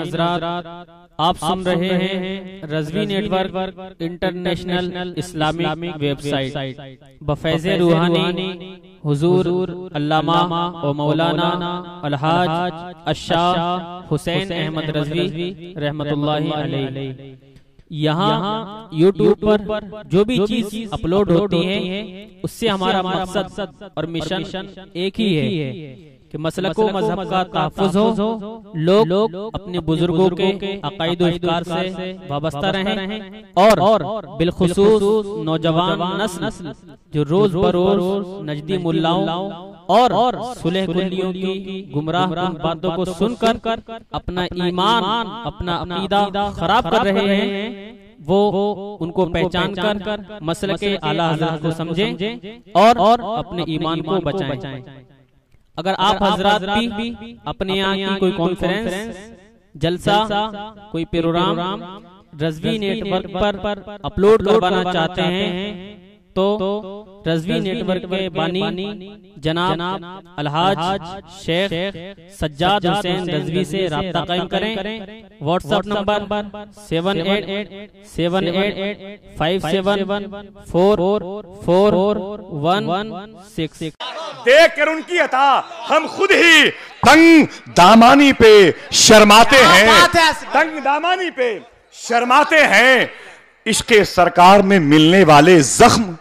हजरात, आप सुन रहे हैं Razvi network international Islamic website बफैज़े रूहानी हुजूर अल्लामा व मौलाना अलहाज अशाह हुसैन अहमद रज़वी रहमतुल्लाहि अलैहि। यहाँ यूट्यूब पर जो भी चीज अपलोड होती है उससे हमारा मकसद और मिशन एक ही है कि मसलक व मजहब का तहफ़्फ़ुज़ हो, लोग अपने बुजुर्गों के अक़ाइद व अफ़कार से वाबस्ता रहें और बिलखुसूस नौजवान नस्ल जो रोज बरोज नजदी मुल्लाओं और सुलह कुल्लियों की गुमराह बातों को सुनकर अपना ईमान, अपना अक़ीदा खराब कर रहे हैं, वो उनको पहचान कर मसलके आला हज़रत को समझें और अपने ईमान को बचाएं। अगर आप हजरात भी अपने यहाँ की कोई कॉन्फ्रेंस, जलसा, कोई प्रोग्राम रज़वी नेटवर्क पर अपलोड करवाना चाहते हैं तो रज़वी नेटवर्क के बानी जनाब अलहाज शेख सज्जाद हुसैन रज़वी से राब्ता कायम करें। WhatsApp number 7887574416। देख कर उनकी अता हम खुद ही तंग दामानी पे शर्माते हैं, तंग दामानी पे शर्माते हैं। इसके सरकार में मिलने वाले जख्म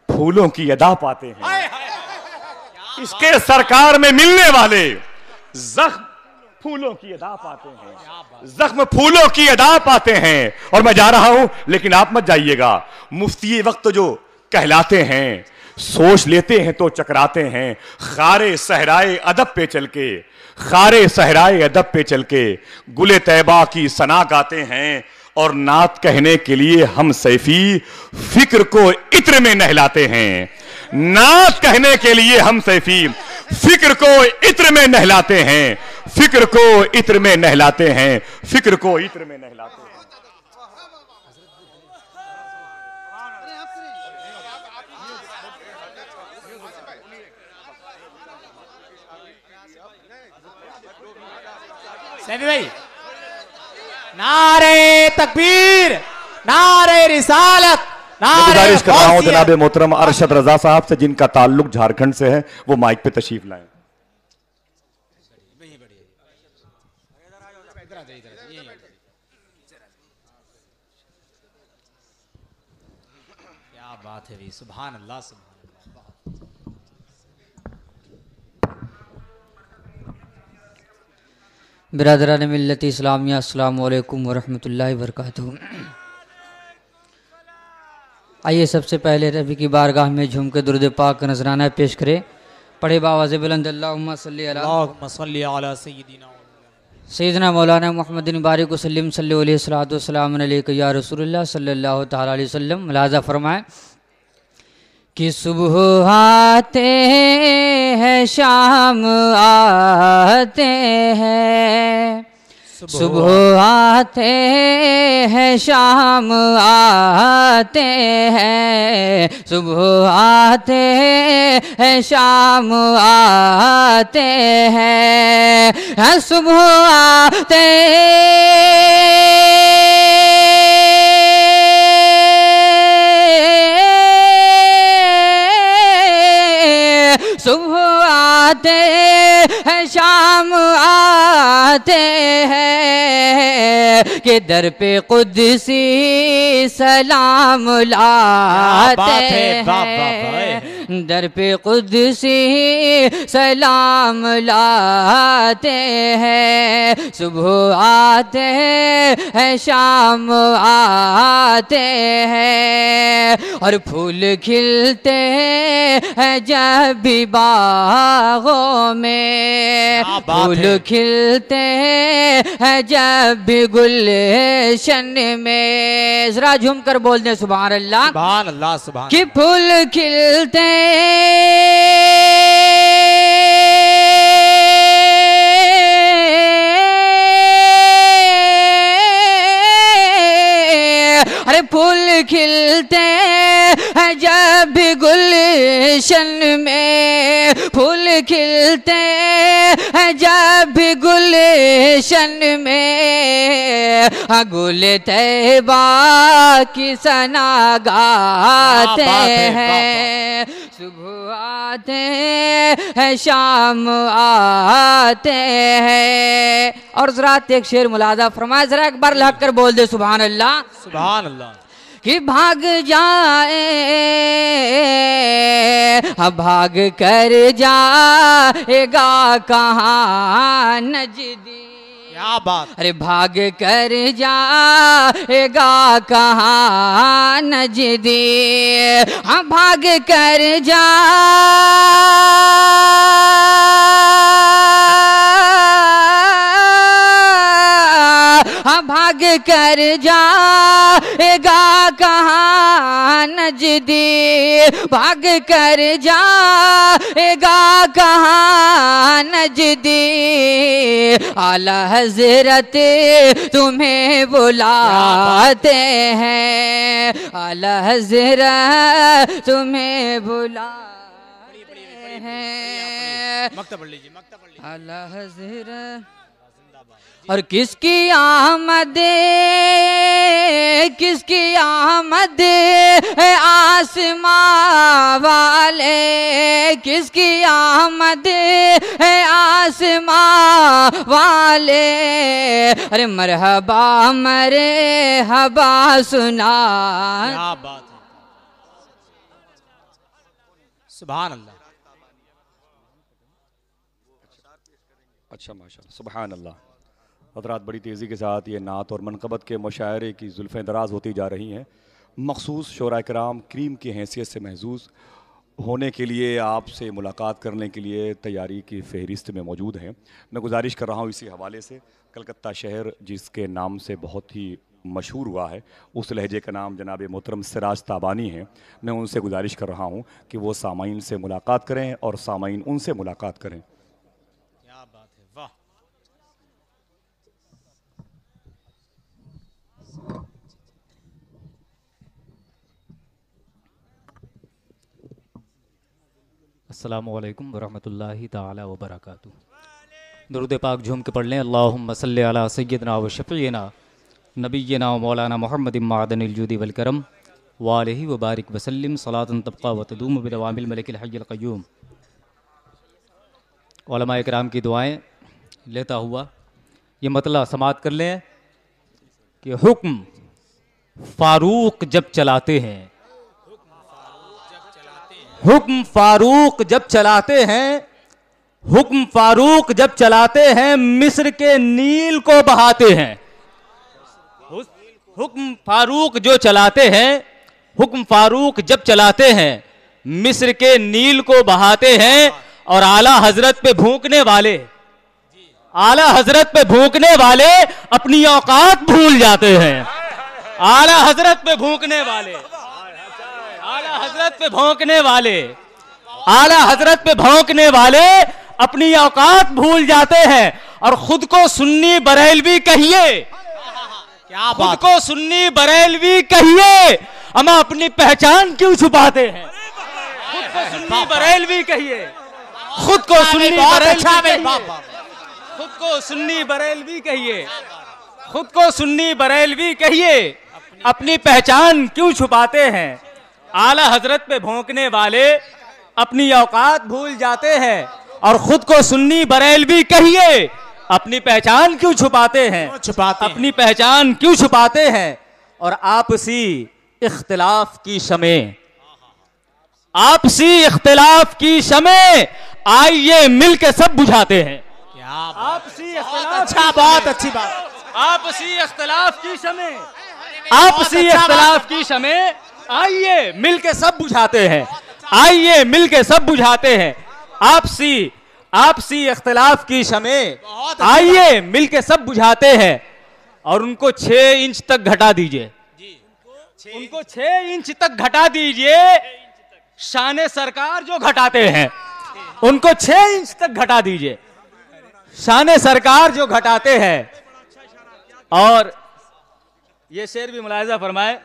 फूलों की अदा पाते हैं। इसके सरकार में मिलने वाले जख्म फूलों की अदा पाते हैं, जख्म फूलों की अदा पाते हैं। और मैं जा रहा हूं, लेकिन आप मत जाइएगा। मुफ्ती वक्त जो कहलाते हैं, सोच लेते हैं तो चकराते हैं। खारे सहराए अदब पे चल के, खारे सहराए अदब पे चल के गुले तैबा की सना गाते हैं। और नात कहने के लिए हम सैफी फिक्र को इत्र में नहलाते हैं। नात कहने के लिए हम सैफी फिक्र को इत्र में नहलाते हैं, फिक्र को इत्र में नहलाते हैं, फिक्र को इत्र में नहलाते हैं। सैफी भाई, नारे तकबीर, नारे रिसालत, गुजारिश कर रहा हूं जनाब मोहतरम अरशद रजा साहब से, जिनका ताल्लुक झारखंड से है, वो माइक पे तशरीफ लाएं। क्या बात है भाई, सुभान अल्लाह, सुभान अल्लाह। बिरादरान मिल्लत इस्लामिया, अस्सलामु अलैकुम वरहमतुल्लाहि वबरकातुहू। आइए सबसे पहले रबी की बारगाह में झूम के दुरूद पाक नजराना पेश करें। पढ़े बावाज़े बुलंद अल्लाहुम्मा सल्ली अला सय्यिदना मौलाना मुहम्मदिन बारिक वसल्लम सल्लल्लाहु अलैहि सल्लतु वस्सलाम अलैका या रसूलुल्लाह सल्लल्लाहु तआला अलैहि वसल्लम। मुलाज़ा फरमाएं कि सुबह आते हैं, शाम आते हैं, सुबह आते हैं, शाम आते हैं, सुबह आते हैं, शाम आते हैं, सुबह आते सुबह आते हैं, शाम आते हैं, कि दर पे कुदसी सलाम लाते हैं, दर पे कुदसी सलाम लाते हैं, सुबह आते हैं, शाम आते हैं, और फूल खिलते हैं जब भी बागों में, फूल खिलते हैं जब भी गुलशन में। जरा झूम कर बोल दे सुभान अल्लाह, सुभान अल्लाह, सुभान। कि फूल खिलते अरे फूल खिलते हैं हैं जब भी गुलशन में फूल खिलते हैं, जब भी गुलशन में गुल तैबा की सना गाते हैं। सुबह आते हैं शाम आते हैं। और ज़रात एक शेर मुलाजा फरमाए, जरा एक बार लग कर बोल दे सुभान अल्लाह। सुभान अल्लाह। कि भाग जाए भाग कर जाएगा कहाँ नजदी। क्या बात। अरे भाग कर जाएगा कहाँ नजदी। हाँ भाग कर जा भाग कर जाएगा कहाँ नजदी। भाग कर जाएगा कहाँ नजदी। आला हजरत तुम्हें बुलाते हैं, आला हजरत तुम्हें बुलाते हैं। मक्तब पढ़ लीजिए, मक्तब पढ़ लीजिए। आला हजरत और किसकी आमद, किसकी आमद है आसमां वाले, किसकी आमद है आसमां वाले। अरे मरहबा मरहबा सुना। क्या बात है। सुभान अल्लाह। अच्छा माशाअल्लाह, सुभान अल्लाह। हज़रात बड़ी तेज़ी के साथ ये नात और मनक़बत के मुशायरे की जुल्फ़ें दराज होती जा रही हैं। मख़सूस शोराए किराम क्रीम की हैसियत से महजूज़ होने के लिए, आपसे मुलाकात करने के लिए तैयारी की फ़हरिस्त में मौजूद हैं। मैं गुजारिश कर रहा हूँ इसी हवाले से, कलकत्ता शहर जिसके नाम से बहुत ही मशहूर हुआ है, उस लहजे का नाम जनाब मोहतरम सिराज ताबानी है। मैं उनसे गुजारिश कर रहा हूँ कि वो सामाईन से मुलाकात करें और सामाईन उनसे मुलाकात करें। अस्सलामु अलैकुम वरहमतुल्लाहि ताला व बरकातुहू। दुरूद पाक झूम के पढ़ लें। अल्लाहुम्मा सल्लि अला सय्यिदना व शफ़ीना नबिय्यिना व मौलाना मुहम्मदिन मादनिल जुदी वल करम व आलिहि व बारिक वसल्लिम सलातन तब्क़ा व तदूम बिदवामिल मलिकिल हय्यिल क़य्यूम। उलमाए किराम की दुआएं लेता हुआ ये मतला समात कर लें कि हुक्म फारूक जब चलाते हैं, हुक्म फारूक जब चलाते हैं, हुक्म फारूक जब चलाते हैं मिस्र के नील को बहाते हैं। हुक्म फारूक जो चलाते हैं, हुक्म फारूक जब चलाते हैं मिस्र के नील को बहाते हैं। और आला हजरत पे भूखने वाले, आला हजरत पे भूखने वाले अपनी औकात भूल जाते हैं। आला हजरत पे भूखने वाले, आला हजरत पे भौंकने वाले, आला हजरत पे भौंकने वाले अपनी औकात भूल जाते हैं। और खुद को सुन्नी बरेलवी कहिए, क्या खुद बात। को सुन्नी बरेलवी कहिए, हम अपनी पहचान क्यों छुपाते हैं। खुद को सुन्नी बरेलवी कहिए, खुद को सुन्नी बरेलवी कहिए, खुद को सुन्नी बरेलवी कहिए, खुद को सुन्नी बरेलवी कहिए, अपनी पहचान क्यों छुपाते हैं। आला हजरत पे भौंकने वाले अपनी औकात भूल जाते हैं। और खुद को सुन्नी बरेलवी कहिए, अपनी पहचान क्यों छुपाते हैं, अपनी पहचान क्यों छुपाते हैं। और आपसी इख्तिलाफ की शमें, आपसी इख्तिलाफ की शमें आइए मिलके सब बुझाते हैं। आपसी इख्तिलाफ, अच्छा बात, अच्छी बात। आपसी इख्तिलाफ की शमें, आपसी इख्तिलाफ की शमें आइए मिलके सब बुझाते हैं, आइए मिलके सब बुझाते हैं। आपसी आपसी इख्तिलाफ की शमें आइए मिलके सब बुझाते हैं। और उनको 6 इंच तक घटा दीजिए, उनको 6 इंच तक घटा दीजिए। शान सरकार जो घटाते हैं उनको 6 इंच तक घटा दीजिए, शान सरकार जो घटाते हैं। और ये शेर भी मुलाहिजा फरमाए,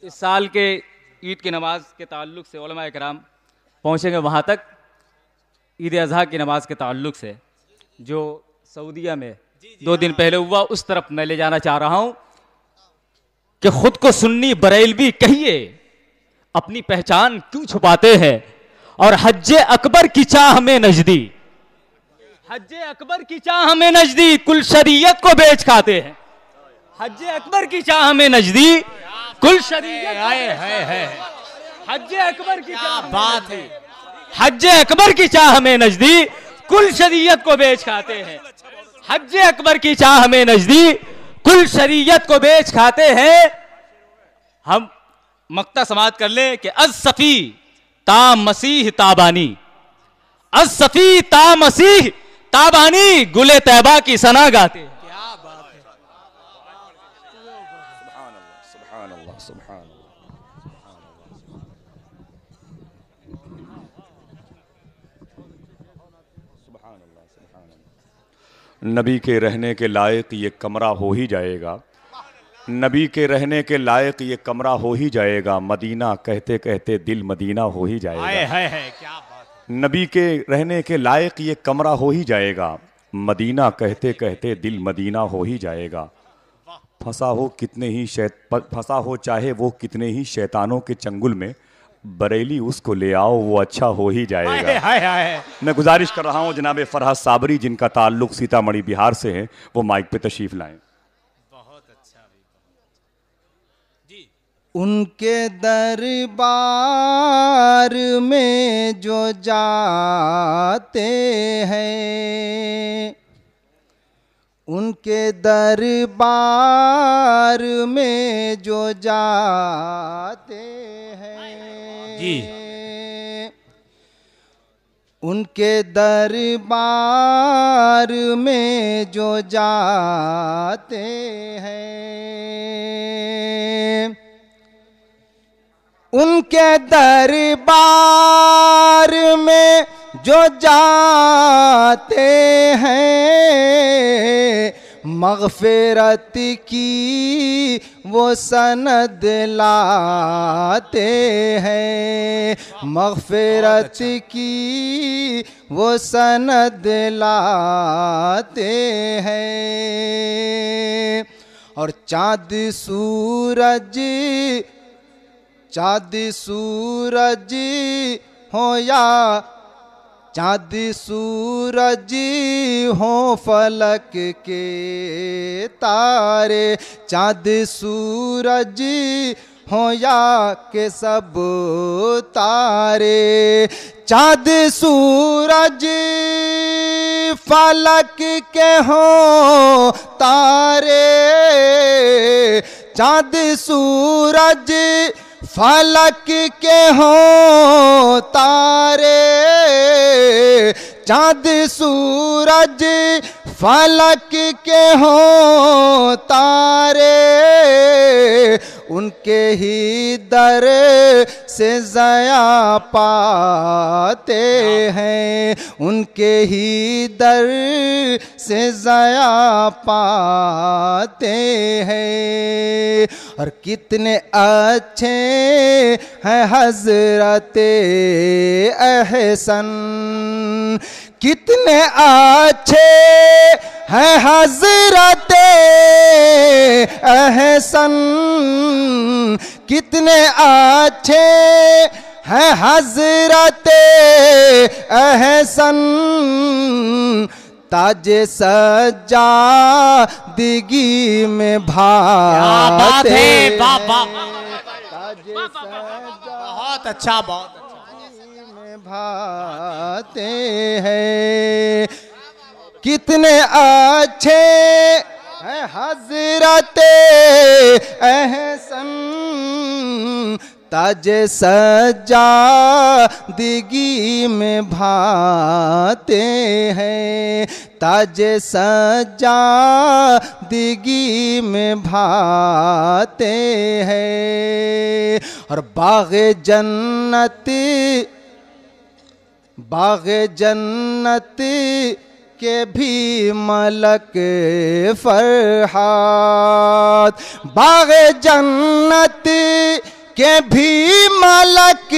इस साल के ईद की नमाज के ताल्लुक से उलमा इकराम पहुँचेंगे वहाँ तक। ईद अज़हा की नमाज के ताल्लुक से जो सऊदीया में 2 दिन पहले हुआ, उस तरफ मैं ले जाना चाह रहा हूँ कि खुद को सुन्नी बरेलवी कहिए, अपनी पहचान क्यों छुपाते हैं, और हज्जे अकबर की चाह में नजदी, हज्जे अकबर की चाह में नजदी कुल शरीयत को बेच खाते हैं। हज्जे अकबर की चाह में नजदी कुल शरीयत है। हज्जे अकबर की क्या बात है। हज्जे अकबर की चाह में नजदी कुल शरीयत को बेच खाते हैं। हज्जे अकबर की चाह में नजदी कुल शरीयत को बेच खाते हैं। हम मक्ता समात कर ले कि अज सफी ता मसीह ताबानी, अज सफी ता मसीह ताबानी गुले तैबा की सना गाते हैं। नबी के रहने के लायक ये कमरा हो ही जाएगा, नबी के रहने के लायक ये कमरा हो ही जाएगा, मदीना कहते कहते दिल मदीना हो ही जाएगा। क्या बात है। नबी के रहने के लायक ये कमरा हो ही जाएगा, मदीना कहते कहते दिल मदीना हो ही जाएगा। फंसा हो चाहे वो कितने ही शैतानों के चंगुल में, बरेली उसको ले आओ वो अच्छा हो ही जाएगा। हाय। मैं गुजारिश कर रहा हूँ जनाब फरहाद साबरी जिनका ताल्लुक सीतामढ़ी बिहार से है, वो माइक पे तशरीफ लाएं। बहुत अच्छा जी। उनके दरबार में जो जाते हैं, उनके दरबार में जो जाते हैं जी, उनके दरबार में जो जाते हैं, उनके दरबार में जो जाते हैं, मग़फ़िरत की वो सनद लाते हैं, मग़फ़िरत की वो सनद लाते हैं। और चाँद सूरज हो या चाँद सूरज हो फलक के तारे, चाँद सूरज हो या के सब तारे, चाँद सूरज फलक के हो तारे, चाँद सूरज फलक के हो तारे, चाँद सूरज फलक के हो तारे, उनके ही दर से ज़या पाते हैं, उनके ही दर से ज़या पाते हैं। और कितने अच्छे हैं हज़रते अहसन, कितने अच्छे हैं हज़रते अहसन, कितने अच्छे हैं हज़रते अहसन, ताजे सज्जादगी में भाते हैं, बहुत अच्छा, बहुत में भाते हैं। कितने अच्छे हैं हज़रते अहसन, ताजे सज्जादगी में भाते हैं, ताजे सज्जादगी में भाते हैं। और बाग़े जन्नत के भी मलक फरहाद, बाग़े जन्नत के भी मलक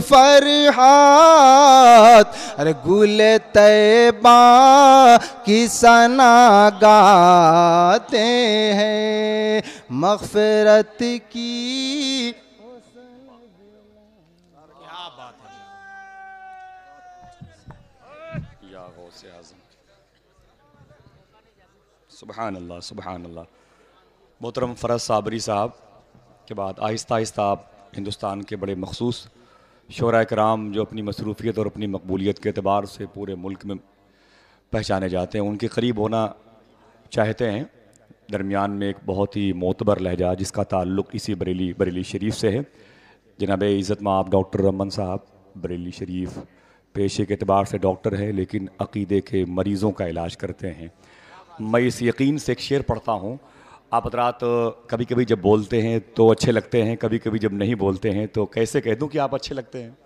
फरहाद, अरे गुले तैबा की सना गाते हैं, मग़फ़िरत की सुभान अल्लाह, सुभान अल्लाह। मोहतरम फ़रज़ साबरी साहब के बाद आहिस्ता आहिस्ता आप हिंदुस्तान के बड़े मखसूस शोरा कराम जो अपनी मसरूफ़ियत और अपनी मकबूलियत के अतबार से पूरे मुल्क में पहचाने जाते हैं, उनके करीब होना चाहते हैं। दरमियान में एक बहुत ही मोतबर लहजा जिसका ताल्लुक़ इसी बरेली शरीफ से है। जनाब इज़्ज़त माब डॉक्टर रमन साहब बरेली शरीफ पेशे के अतबार से डॉक्टर है, लेकिन अक़ीदे के मरीज़ों का इलाज करते हैं। मैं इस यकीन से एक शेर पढ़ता हूँ, आप हज़रात कभी कभी जब बोलते हैं तो अच्छे लगते हैं, कभी कभी जब नहीं बोलते हैं तो कैसे कह दूँ कि आप अच्छे लगते हैं।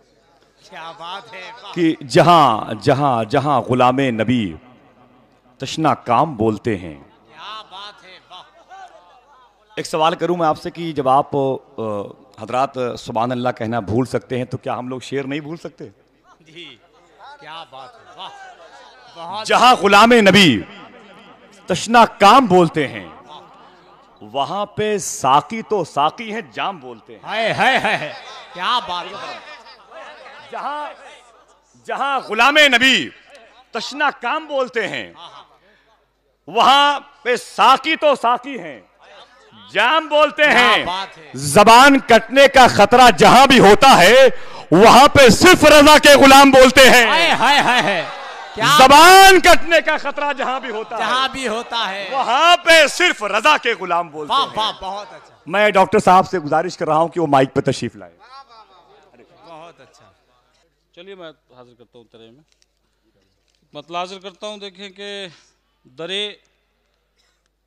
क्या बात है कि जहाँ जहाँ जहाँ ग़ुलामे नबी तशना काम बोलते हैं। क्या बात है, वाह। एक सवाल करूँ मैं आपसे कि जब आप हज़रात सुभान अल्लाह कहना भूल सकते हैं तो क्या हम लोग शेर नहीं भूल सकते? जी क्या बात है, वाह। बहुत जहाँ ग़ुलामे नबी तशना काम बोलते हैं, वहां पे साकी तो साकी है जाम बोलते हैं। है क्या बात है। जहां जहां ग़ुलामे नबी तशना काम बोलते हैं, वहां पे साकी तो साकी हैं जाम बोलते हैं। बात है। जबान कटने का खतरा जहां भी होता है, वहां पे सिर्फ रजा के गुलाम बोलते हैं। है जबान कटने का खतरा जहां भी होता है वहां पे सिर्फ रजा के गुलाम बोलते हैं। बहुत अच्छा, मैं डॉक्टर साहब से गुजारिश कर रहा हूं कि वो माइक पे तशरीफ लाए। बहुत अच्छा। चलिए मैं हाजिर करता हूँ तेरे में मतलब हाजिर करता हूँ। देखें कि दरे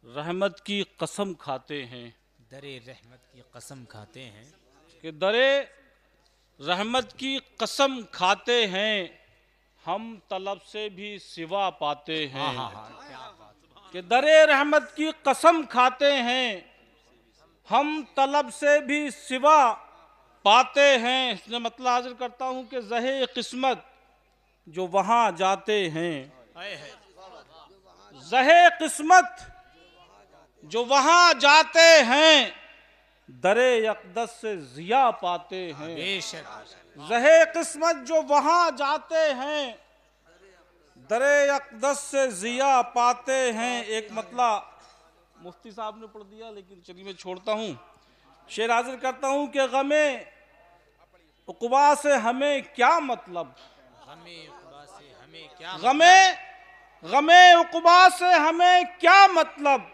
रहमत की कसम खाते हैं, दरे रहमत की कसम खाते हैं, कि दरे रहमत की कसम खाते हैं, हम तलब से भी सिवा पाते हैं। कि दरे रहमत की कसम खाते हैं, हम तलब से भी सिवा पाते हैं। इसने मतलब हाजिर करता हूँ कि ज़हे किस्मत जो वहाँ जाते हैं, ज़हे किस्मत जो वहाँ जाते हैं, दरे यकदस से ज़िया पाते हैं। ज़हे किस्मत जो वहाँ जाते हैं, दरे यकदस से ज़िया पाते हैं। एक मतलब मुफ्ती साहब ने पढ़ दिया, लेकिन चलिए मैं छोड़ता हूँ। शेर हाजिर करता हूँ कि गमे उक़बा से हमें क्या मतलब, गमे उक़बा से हमें क्या मतलब,